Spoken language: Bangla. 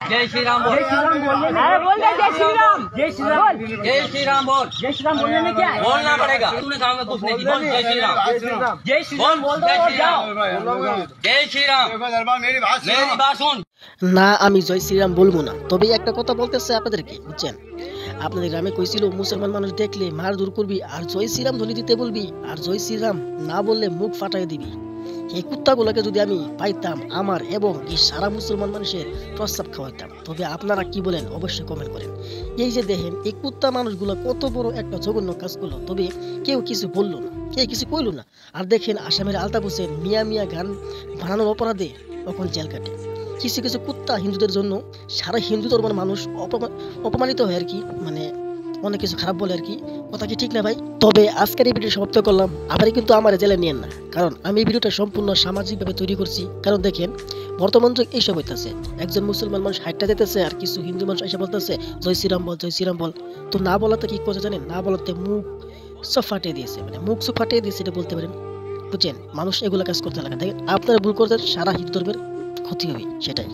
जय श्री राम बोल। जय श्री राम बोलने में बोल दे जय श्री राम। जय श्री राम। जय श्री राम बोल। जय श्री राम बोलने में क्या है? बोलना पड़ेगा। तूने कहा मैं कुछ नहीं की। बोल जय श्री राम। जय श्री राम बोल दो और जाओ। जय श्री राम। मेरी बात सुन। না আমি জয় শ্রীরাম বলবো না, তবে একটা কথা বলতে চাই আপনাদেরকে, বুঝছেন? আপনাদের গ্রামে কইছিল মুসলমান মানুষ দেখলে মার দূর করবি আর জয় শ্রীরাম ধ্বনি দিতে বলবি, আর জয় শ্রীরাম না বললে মুখ ফাটাই দিবি। এই কুত্তাগুলোকে যদি আমি পাইতাম আমার এবং এই সারা মুসলমান মানুষের প্রস্তাব খাওয়াইতাম। তবে আপনারা কি বলেন অবশ্যই কমেন্ট করেন। এই যে দেখেন এই কুত্তা মানুষগুলো কত বড় একটা জঘন্য কাজ করলো, তবে কেউ কিছু বললো না, কেউ কিছু কইলো না। আর দেখেন আসামের আলতাফ হোসেন মিয়া মিয়া গান বানানোর অপরাধে তখন জেল কাটে। কিছু কিছু কুত্তা হিন্দুদের জন্য সারা হিন্দু ধর্মের মানুষ অপমানিত হয় আর কি, মানে অনেক কিছু খারাপ বলে আর কি। কথা কি ঠিক না ভাই? তবে আজকের এই ভিডিও সমাপ্ত করলাম। আবার কিন্তু আমার জেলে নিয়েন না, কারণ আমি এই ভিডিওটা সম্পূর্ণ সামাজিকভাবে তৈরি করছি। কারণ দেখেন বর্তমান যুগ এইসব হইতেছে, একজন মুসলমান মানুষ হাইটটা যেতেছে আর কিছু হিন্দু মানুষ এসে বলতেছে জয় শ্রীরাম বল, জয় শ্রীরাম বল। তো না বলাতে কি করছে জানেন? না বলাতে মুখ সব ফাটিয়ে দিয়েছে, মানে মুখ সব ফাটিয়ে দিয়েছে এটা বলতে পারেন, বুঝছেন? মানুষ এগুলো কাজ করতে লাগে। দেখেন আপনারা ভুল করতে সারা হিন্দু ধর্মের ক্ষতি হবে, সেটাই।